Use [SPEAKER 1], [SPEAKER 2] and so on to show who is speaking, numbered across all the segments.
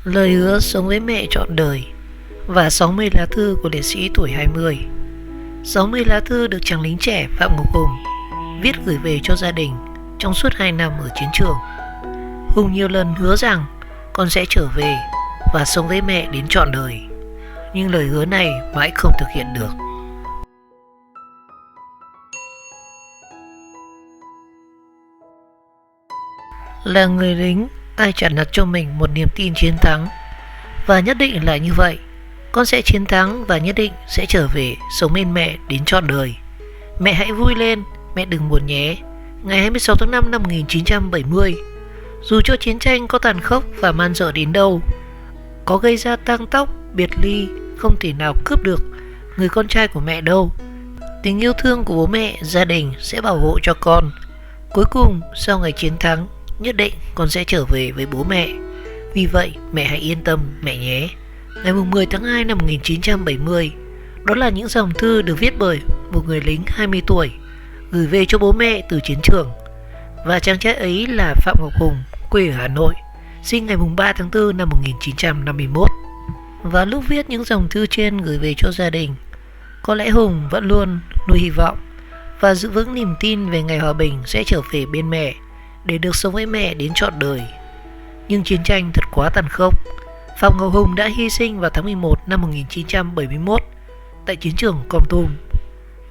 [SPEAKER 1] Lời hứa sống với mẹ trọn đời và 60 lá thư của liệt sĩ tuổi 20. 60 lá thư được chàng lính trẻ Phạm Ngọc Hùng viết gửi về cho gia đình trong suốt 2 năm ở chiến trường. Hùng nhiều lần hứa rằng con sẽ trở về và sống với mẹ đến trọn đời, nhưng lời hứa này mãi không thực hiện được. Là người lính, ai chẳng đặt cho mình một niềm tin chiến thắng, và nhất định là như vậy. Con sẽ chiến thắng và nhất định sẽ trở về sống bên mẹ đến trọn đời. Mẹ hãy vui lên, mẹ đừng buồn nhé. Ngày 26 tháng 5 năm 1970, dù cho chiến tranh có tàn khốc và man dợ đến đâu, có gây ra tang tóc, biệt ly, không thể nào cướp được người con trai của mẹ đâu. Tình yêu thương của bố mẹ, gia đình sẽ bảo hộ cho con. Cuối cùng, sau ngày chiến thắng, nhất định con sẽ trở về với bố mẹ. Vì vậy, mẹ hãy yên tâm mẹ nhé. Ngày 10 tháng 2 năm 1970, đó là những dòng thư được viết bởi một người lính 20 tuổi gửi về cho bố mẹ từ chiến trường. Và chàng trai ấy là Phạm Ngọc Hùng, quê ở Hà Nội, sinh ngày 3 tháng 4 năm 1951. Và lúc viết những dòng thư trên gửi về cho gia đình, có lẽ Hùng vẫn luôn nuôi hy vọng và giữ vững niềm tin về ngày hòa bình sẽ trở về bên mẹ để được sống với mẹ đến trọn đời. Nhưng chiến tranh thật quá tàn khốc. Phạm Ngọc Hùng đã hy sinh vào tháng 11 năm 1971 tại chiến trường Com Tum.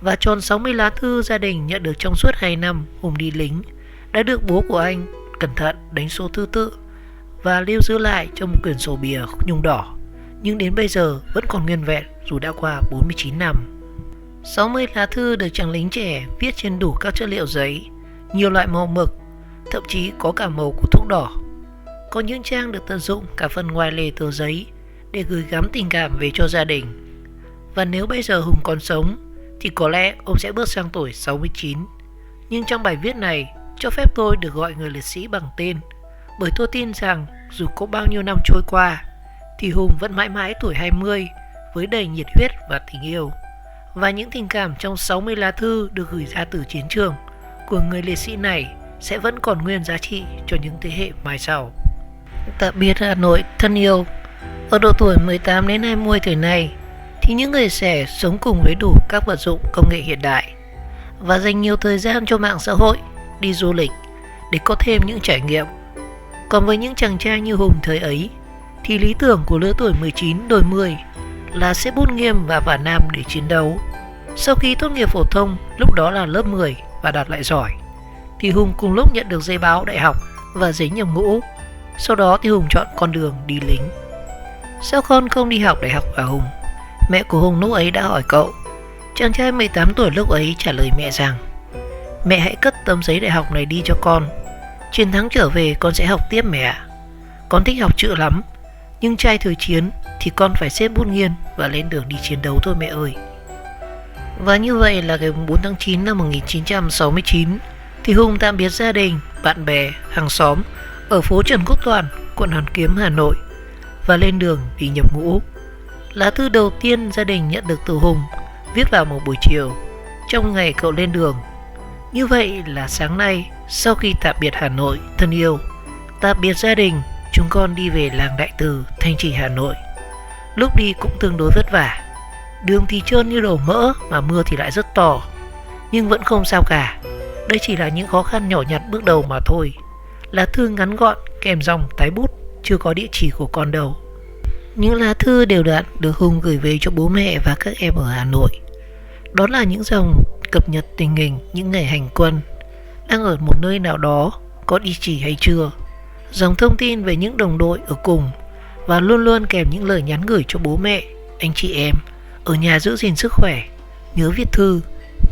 [SPEAKER 1] Và tròn 60 lá thư gia đình nhận được trong suốt 2 năm Hùng đi lính đã được bố của anh cẩn thận đánh số thứ tự và lưu giữ lại trong một quyển sổ bìa nhung đỏ, nhưng đến bây giờ vẫn còn nguyên vẹn dù đã qua 49 năm. 60 lá thư được chàng lính trẻ viết trên đủ các chất liệu giấy, nhiều loại màu mực, thậm chí có cả màu của thuốc đỏ. Có những trang được tận dụng cả phần ngoài lề tờ giấy để gửi gắm tình cảm về cho gia đình. Và nếu bây giờ Hùng còn sống thì có lẽ ông sẽ bước sang tuổi 69. Nhưng trong bài viết này, cho phép tôi được gọi người liệt sĩ bằng tên, bởi tôi tin rằng dù có bao nhiêu năm trôi qua thì Hùng vẫn mãi mãi tuổi 20 với đầy nhiệt huyết và tình yêu. Và những tình cảm trong 60 lá thư được gửi ra từ chiến trường của người liệt sĩ này sẽ vẫn còn nguyên giá trị cho những thế hệ mai sau. Tạm biệt Hà Nội thân yêu. Ở độ tuổi 18 đến 20 tuổi này thì những người trẻ sống cùng với đủ các vật dụng công nghệ hiện đại và dành nhiều thời gian cho mạng xã hội, đi du lịch để có thêm những trải nghiệm. Còn với những chàng trai như Hùng thời ấy thì lý tưởng của lứa tuổi 19 đôi 10 là sẽ bút nghiêm và vào Nam để chiến đấu. Sau khi tốt nghiệp phổ thông, lúc đó là lớp 10 và đạt lại giỏi, thì Hùng cùng lúc nhận được giấy báo đại học và giấy nhập ngũ. Sau đó thì Hùng chọn con đường đi lính. Sao con không đi học đại học hả Hùng? Mẹ của Hùng lúc ấy đã hỏi cậu. Chàng trai 18 tuổi lúc ấy trả lời mẹ rằng: mẹ hãy cất tấm giấy đại học này đi cho con. Chiến thắng trở về con sẽ học tiếp mẹ ạ. Con thích học chữ lắm, nhưng trai thời chiến thì con phải xếp bút nghiêng và lên đường đi chiến đấu thôi mẹ ơi. Và như vậy là ngày 4 tháng 9 năm 1969 thì Hùng tạm biệt gia đình, bạn bè, hàng xóm ở phố Trần Quốc Toản, quận Hoàn Kiếm, Hà Nội và lên đường đi nhập ngũ. Lá thư đầu tiên gia đình nhận được từ Hùng viết vào một buổi chiều trong ngày cậu lên đường. Như vậy là sáng nay, sau khi tạm biệt Hà Nội thân yêu, tạm biệt gia đình, chúng con đi về làng Đại Từ, Thanh Trì, Hà Nội. Lúc đi cũng tương đối vất vả, đường thì trơn như đổ mỡ mà mưa thì lại rất to, nhưng vẫn không sao cả. Đây chỉ là những khó khăn nhỏ nhặt bước đầu mà thôi. Lá thư ngắn gọn kèm dòng tái bút, chưa có địa chỉ của con đâu. Những lá thư đều đặn được Hùng gửi về cho bố mẹ và các em ở Hà Nội. Đó là những dòng cập nhật tình hình những ngày hành quân, đang ở một nơi nào đó, có địa chỉ hay chưa, dòng thông tin về những đồng đội ở cùng, và luôn luôn kèm những lời nhắn gửi cho bố mẹ, anh chị em ở nhà giữ gìn sức khỏe, nhớ viết thư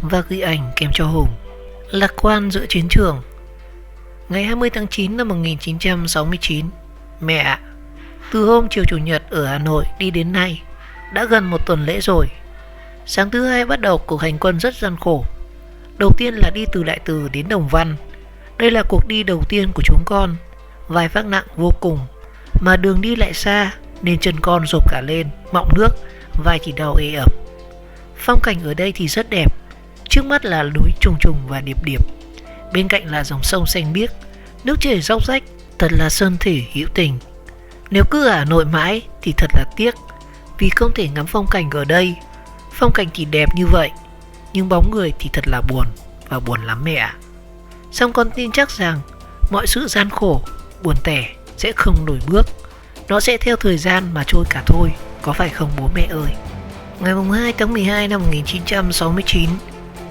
[SPEAKER 1] và gửi ảnh kèm cho Hùng. Lạc quan giữa chiến trường. Ngày 20 tháng 9 năm 1969, mẹ ạ, từ hôm chiều Chủ nhật ở Hà Nội đi đến nay đã gần một tuần lễ rồi. Sáng thứ Hai bắt đầu cuộc hành quân rất gian khổ. Đầu tiên là đi từ Đại Từ đến Đồng Văn. Đây là cuộc đi đầu tiên của chúng con, vai vác nặng vô cùng, mà đường đi lại xa nên chân con rộp cả lên, mọng nước, vai thì đau ê ẩm. Phong cảnh ở đây thì rất đẹp. Trước mắt là núi trùng trùng và điệp điệp, bên cạnh là dòng sông xanh biếc, nước chảy róc rách, thật là sơn thủy hữu tình. Nếu cứ ở Hà Nội mãi thì thật là tiếc, vì không thể ngắm phong cảnh ở đây. Phong cảnh thì đẹp như vậy, nhưng bóng người thì thật là buồn, và buồn lắm mẹ ạ. Song con tin chắc rằng mọi sự gian khổ, buồn tẻ sẽ không lùi bước. Nó sẽ theo thời gian mà trôi cả thôi, có phải không bố mẹ ơi? Ngày 2 tháng 12 năm 1969,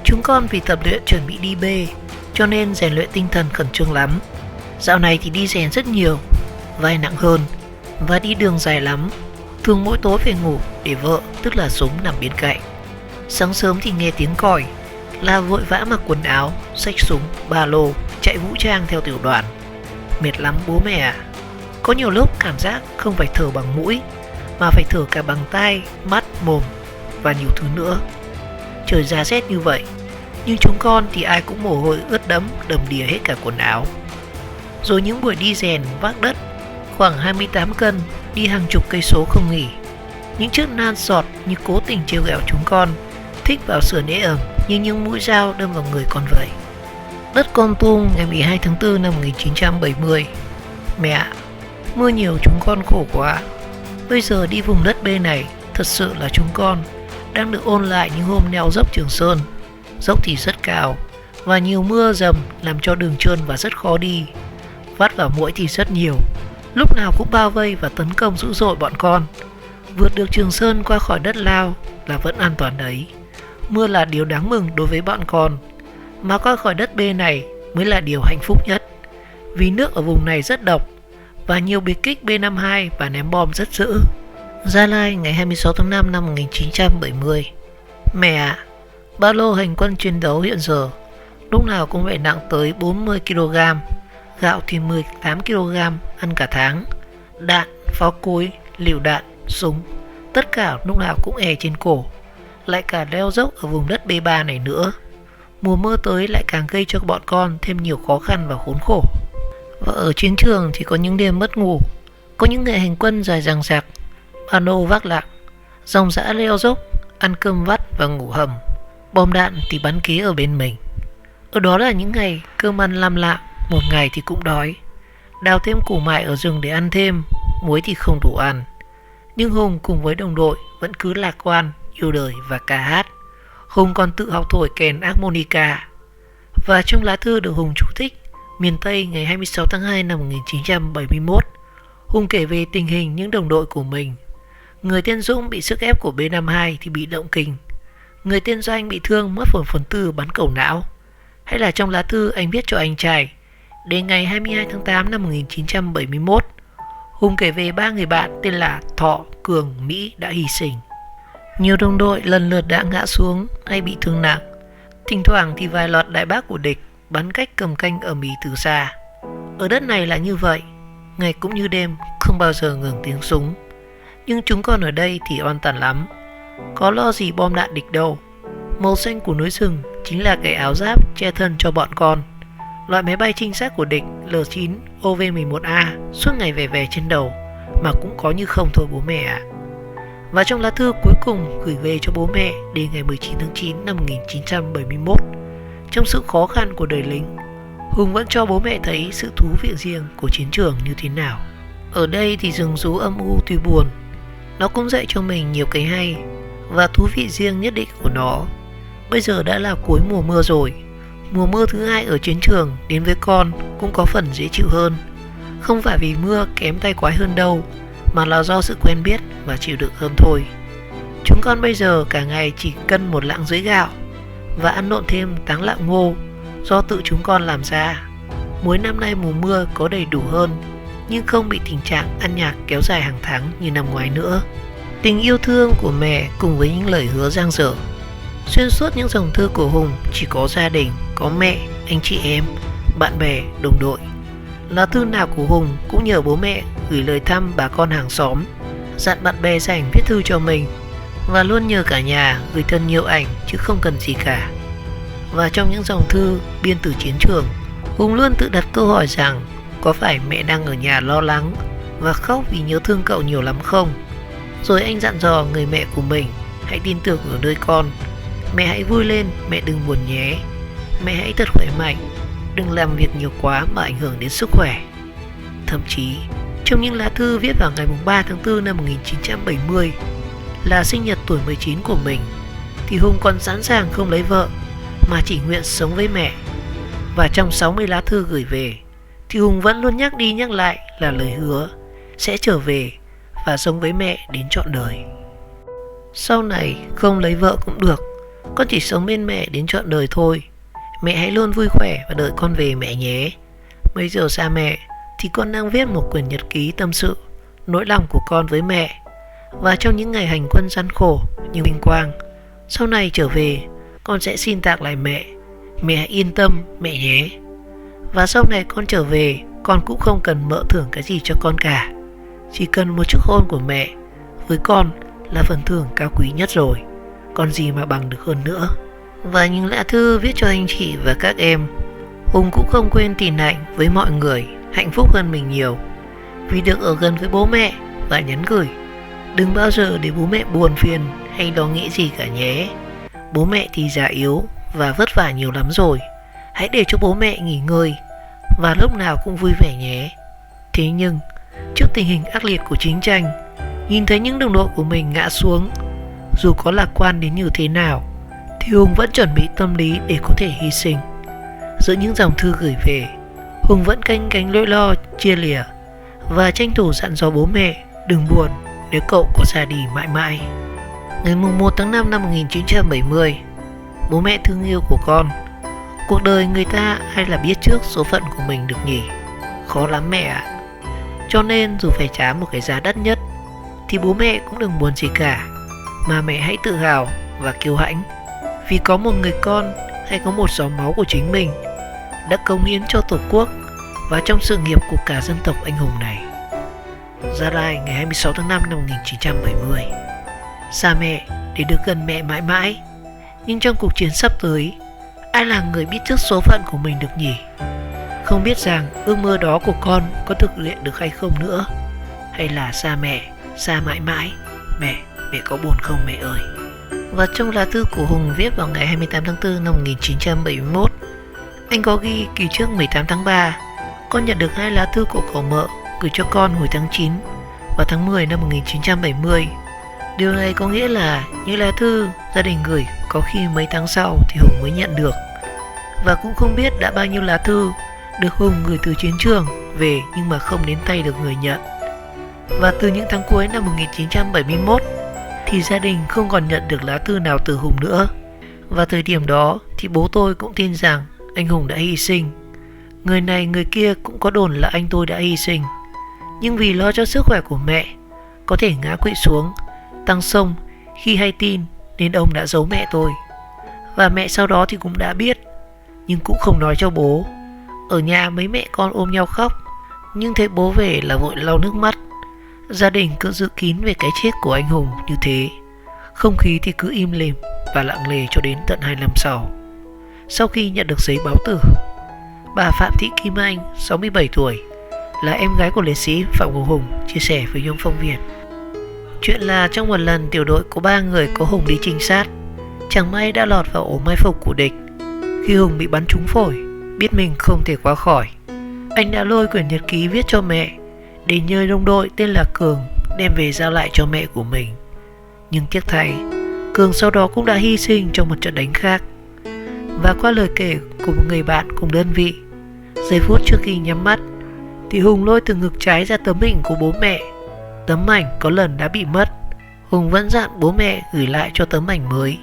[SPEAKER 1] chúng con vì tập luyện chuẩn bị đi B, cho nên rèn luyện tinh thần khẩn trương lắm. Dạo này thì đi rèn rất nhiều, vai nặng hơn, và đi đường dài lắm. Thường mỗi tối phải ngủ để vợ, tức là Súng, nằm bên cạnh. Sáng sớm thì nghe tiếng còi là vội vã mặc quần áo, xách súng, ba lô, chạy vũ trang theo tiểu đoàn. Mệt lắm bố mẹ ạ. Có nhiều lúc cảm giác không phải thở bằng mũi, mà phải thở cả bằng tai, mắt, mồm và nhiều thứ nữa. Trời giá rét như vậy, nhưng chúng con thì ai cũng mồ hôi ướt đẫm, đầm đìa hết cả quần áo. Rồi những buổi đi rèn vác đất khoảng 28 cân, đi hàng chục cây số không nghỉ. Những chiếc nan sọt như cố tình trêu ghẹo chúng con, thích vào sườn ế ẩm như những mũi dao đâm vào người con vậy. Đất Kon Tum ngày 12 tháng 4 năm 1970. Mẹ ạ, mưa nhiều chúng con khổ quá. Bây giờ đi vùng đất B này, thật sự là chúng con đang được ôn lại những hôm leo dốc Trường Sơn. Dốc thì rất cao, và nhiều mưa dầm làm cho đường trơn và rất khó đi. Vắt vào mũi thì rất nhiều, lúc nào cũng bao vây và tấn công dữ dội bọn con. Vượt được Trường Sơn qua khỏi đất lao là vẫn an toàn đấy. Mưa là điều đáng mừng đối với bọn con, mà qua khỏi đất B này mới là điều hạnh phúc nhất. Vì nước ở vùng này rất độc, và nhiều biệt kích B-52 và ném bom rất dữ. Gia Lai ngày 26 tháng 5 năm 1970. Mẹ ạ, ba lô hành quân chiến đấu hiện giờ lúc nào cũng phải nặng tới 40 kg, gạo thì 18 kg ăn cả tháng. Đạn, pháo cối, lựu đạn, súng, tất cả lúc nào cũng trên cổ. Lại cả leo dốc ở vùng đất B3 này nữa. Mùa mưa tới lại càng gây cho bọn con thêm nhiều khó khăn và khốn khổ. Và ở chiến trường thì có những đêm mất ngủ, có những ngày hành quân dài dằng dặc, ba lô vác nặng, dòng dã leo dốc, ăn cơm vắt và ngủ hầm. Bom đạn thì bắn kế ở bên mình. Ở đó là những ngày cơm ăn lăm lạm, một ngày thì cũng đói. Đào thêm củ mại ở rừng để ăn thêm, muối thì không đủ ăn. Nhưng Hùng cùng với đồng đội vẫn cứ lạc quan, yêu đời và ca hát. Hùng còn tự học thổi kèn harmonica. Và trong lá thư được Hùng chú thích miền Tây ngày 26 tháng 2 năm 1971, Hùng kể về tình hình những đồng đội của mình. Người tên Dũng bị sức ép của B-52 thì bị động kinh. Người tên Doanh bị thương mất 1/4 bắn cầu não. Hay là trong lá thư anh viết cho anh trai, đến ngày 22 tháng 8 năm 1971, Hùng kể về 3 người bạn tên là Thọ, Cường, Mỹ đã hy sinh. Nhiều đồng đội lần lượt đã ngã xuống hay bị thương nặng. Thỉnh thoảng thì vài loạt đại bác của địch bắn cách cầm canh ở Mỹ từ xa. Ở đất này là như vậy, ngày cũng như đêm, không bao giờ ngừng tiếng súng. Nhưng chúng con ở đây thì an toàn lắm, có lo gì bom đạn địch đâu. Màu xanh của núi rừng chính là cái áo giáp che thân cho bọn con. Loại máy bay trinh sát của địch L9 OV-11A suốt ngày về trên đầu, mà cũng có như không thôi bố mẹ ạ. Và trong lá thư cuối cùng gửi về cho bố mẹ đến ngày 19 tháng 9 năm 1971, trong sự khó khăn của đời lính, Hùng vẫn cho bố mẹ thấy sự thú vị riêng của chiến trường như thế nào. Ở đây thì rừng rú âm u tuy buồn, nó cũng dạy cho mình nhiều cái hay và thú vị riêng nhất định của nó. Bây giờ đã là cuối mùa mưa rồi. Mùa mưa thứ hai ở chiến trường đến với con cũng có phần dễ chịu hơn. Không phải vì mưa kém tay quái hơn đâu, mà là do sự quen biết và chịu đựng hơn thôi. Chúng con bây giờ cả ngày chỉ cân 1,5 lạng gạo và ăn nộn thêm 8 lạng ngô do tự chúng con làm ra. Muối năm nay mùa mưa có đầy đủ hơn, nhưng không bị tình trạng ăn nhạc kéo dài hàng tháng như năm ngoái nữa. Tình yêu thương của mẹ cùng với những lời hứa dang dở. Xuyên suốt những dòng thư của Hùng chỉ có gia đình, có mẹ, anh chị em, bạn bè, đồng đội. Lá thư nào của Hùng cũng nhờ bố mẹ gửi lời thăm bà con hàng xóm, dặn bạn bè rảnh viết thư cho mình, và luôn nhờ cả nhà gửi thân nhiều ảnh chứ không cần gì cả. Và trong những dòng thư biên từ chiến trường, Hùng luôn tự đặt câu hỏi rằng có phải mẹ đang ở nhà lo lắng và khóc vì nhớ thương cậu nhiều lắm không? Rồi anh dặn dò người mẹ của mình hãy tin tưởng ở nơi con. Mẹ hãy vui lên, mẹ đừng buồn nhé. Mẹ hãy thật khỏe mạnh, đừng làm việc nhiều quá mà ảnh hưởng đến sức khỏe. Thậm chí Trong những lá thư viết vào ngày 3 tháng 4 năm 1970, là sinh nhật tuổi 19 của mình, thì Hùng còn sẵn sàng không lấy vợ mà chỉ nguyện sống với mẹ. Và trong 60 lá thư gửi về thì Hùng vẫn luôn nhắc đi nhắc lại là lời hứa sẽ trở về và sống với mẹ đến trọn đời. Sau này không lấy vợ cũng được, con chỉ sống bên mẹ đến trọn đời thôi. Mẹ hãy luôn vui khỏe và đợi con về mẹ nhé. Bây giờ xa mẹ thì con đang viết một quyển nhật ký tâm sự nỗi lòng của con với mẹ. Và trong những ngày hành quân gian khổ nhưng vinh quang, sau này trở về con sẽ xin tặng lại mẹ. Mẹ hãy yên tâm mẹ nhé. Và sau này con trở về, con cũng không cần mợ thưởng cái gì cho con cả, chỉ cần một chiếc hôn của mẹ với con là phần thưởng cao quý nhất rồi, còn gì mà bằng được hơn nữa. Và những lá thư viết cho anh chị và các em, Hùng cũng không quên tỉ nạnh với mọi người hạnh phúc hơn mình nhiều vì được ở gần với bố mẹ và nhắn gửi: đừng bao giờ để bố mẹ buồn phiền hay lo nghĩ gì cả nhé. Bố mẹ thì già yếu và vất vả nhiều lắm rồi, hãy để cho bố mẹ nghỉ ngơi và lúc nào cũng vui vẻ nhé. Thế nhưng trước tình hình ác liệt của chiến tranh, nhìn thấy những đồng đội của mình ngã xuống, dù có lạc quan đến như thế nào thì Hùng vẫn chuẩn bị tâm lý để có thể hy sinh. Giữa những dòng thư gửi về, Hùng vẫn canh cánh nỗi lo chia lìa và tranh thủ dặn dò bố mẹ đừng buồn nếu cậu có ra đi mãi mãi. Ngày 1 tháng 5 năm 1970, bố mẹ thương yêu của con, cuộc đời người ta ai là biết trước số phận của mình được nhỉ? Khó lắm mẹ ạ. Cho nên dù phải trả một cái giá đắt nhất thì bố mẹ cũng đừng buồn gì cả, mà mẹ hãy tự hào và kiêu hãnh vì có một người con hay có một giọt máu của chính mình đã cống hiến cho Tổ quốc và trong sự nghiệp của cả dân tộc anh hùng này. Gia Lai, ngày 26 tháng 5 năm 1970. Xa mẹ để được gần mẹ mãi mãi, nhưng trong cuộc chiến sắp tới, ai là người biết trước số phận của mình được nhỉ? Không biết rằng ước mơ đó của con có thực hiện được hay không nữa, hay là xa mẹ, xa mãi mãi. Mẹ có buồn không mẹ ơi? Và trong lá thư của Hùng viết vào ngày 28 tháng 4 năm 1971, anh có ghi kỳ trước 18 tháng 3, con nhận được 2 lá thư của cậu mợ gửi cho con hồi tháng 9 và tháng 10 năm 1970. Điều này có nghĩa là những lá thư gia đình gửi có khi mấy tháng sau thì Hùng mới nhận được. Và cũng không biết đã bao nhiêu lá thư được Hùng gửi từ chiến trường về nhưng mà không đến tay được người nhận. Và từ những tháng cuối năm 1971 thì gia đình không còn nhận được lá thư nào từ Hùng nữa. Và thời điểm đó thì bố tôi cũng tin rằng anh Hùng đã hy sinh. Người này người kia cũng có đồn là anh tôi đã hy sinh, nhưng vì lo cho sức khỏe của mẹ có thể ngã quỵ xuống tăng sông khi hay tin nên ông đã giấu mẹ tôi. Và mẹ sau đó thì cũng đã biết nhưng cũng không nói cho bố. Ở nhà mấy mẹ con ôm nhau khóc, nhưng thấy bố về là vội lau nước mắt. Gia đình cứ giữ kín về cái chết của anh Hùng như thế. Không khí thì cứ im lìm và lặng lề cho đến tận 2 năm sau. Sau khi nhận được giấy báo tử, bà Phạm Thị Kim Anh, 67 tuổi, là em gái của liệt sĩ Phạm Ngọc Hùng, chia sẻ với Nhung Phong Việt. Chuyện là trong một lần tiểu đội có 3 người có Hùng đi trinh sát, chẳng may đã lọt vào ổ mai phục của địch. Khi Hùng bị bắn trúng phổi, biết mình không thể qua khỏi, anh đã lôi quyển nhật ký viết cho mẹ để nhờ đồng đội tên là Cường đem về giao lại cho mẹ của mình. Nhưng tiếc thay, Cường sau đó cũng đã hy sinh trong một trận đánh khác. Và qua lời kể của một người bạn cùng đơn vị, giây phút trước khi nhắm mắt thì Hùng lôi từ ngực trái ra tấm hình của bố mẹ. Tấm ảnh có lần đã bị mất, Hùng vẫn dặn bố mẹ gửi lại cho tấm ảnh mới.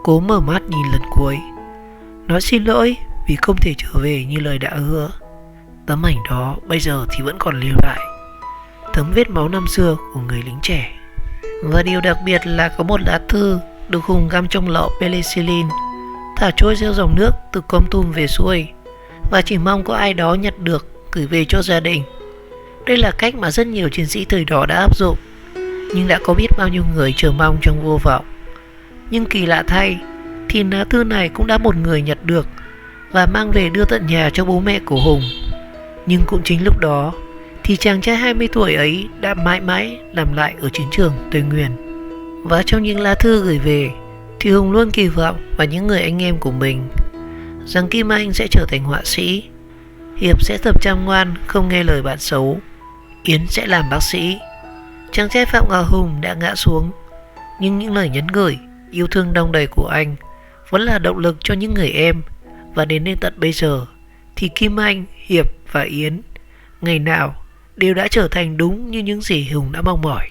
[SPEAKER 1] Cố mở mắt nhìn lần cuối, nói xin lỗi vì không thể trở về như lời đã hứa. Tấm ảnh đó bây giờ thì vẫn còn lưu lại, thấm vết máu năm xưa của người lính trẻ. Và điều đặc biệt là có một lá thư được Hùng găm trong lọ penicillin, thả trôi theo dòng nước từ Kon Tum về xuôi, và chỉ mong có ai đó nhặt được gửi về cho gia đình. Đây là cách mà rất nhiều chiến sĩ thời đó đã áp dụng, nhưng đã có biết bao nhiêu người chờ mong trong vô vọng. Nhưng kỳ lạ thay thì lá thư này cũng đã một người nhặt được và mang về đưa tận nhà cho bố mẹ của Hùng. Nhưng cũng chính lúc đó thì chàng trai 20 tuổi ấy đã mãi mãi nằm lại ở chiến trường Tây Nguyên. Và trong những lá thư gửi về thì Hùng luôn kỳ vọng vào những người anh em của mình rằng Kim Anh sẽ trở thành họa sĩ, Hiệp sẽ tập chăm ngoan không nghe lời bạn xấu, Yến sẽ làm bác sĩ. Chàng trai Phạm Ngọc Hùng đã ngã xuống, nhưng những lời nhắn gửi, yêu thương đong đầy của anh vẫn là động lực cho những người em. Và đến tận bây giờ thì Kim Anh, Hiệp và Yến ngày nào đều đã trở thành đúng như những gì Hùng đã mong mỏi.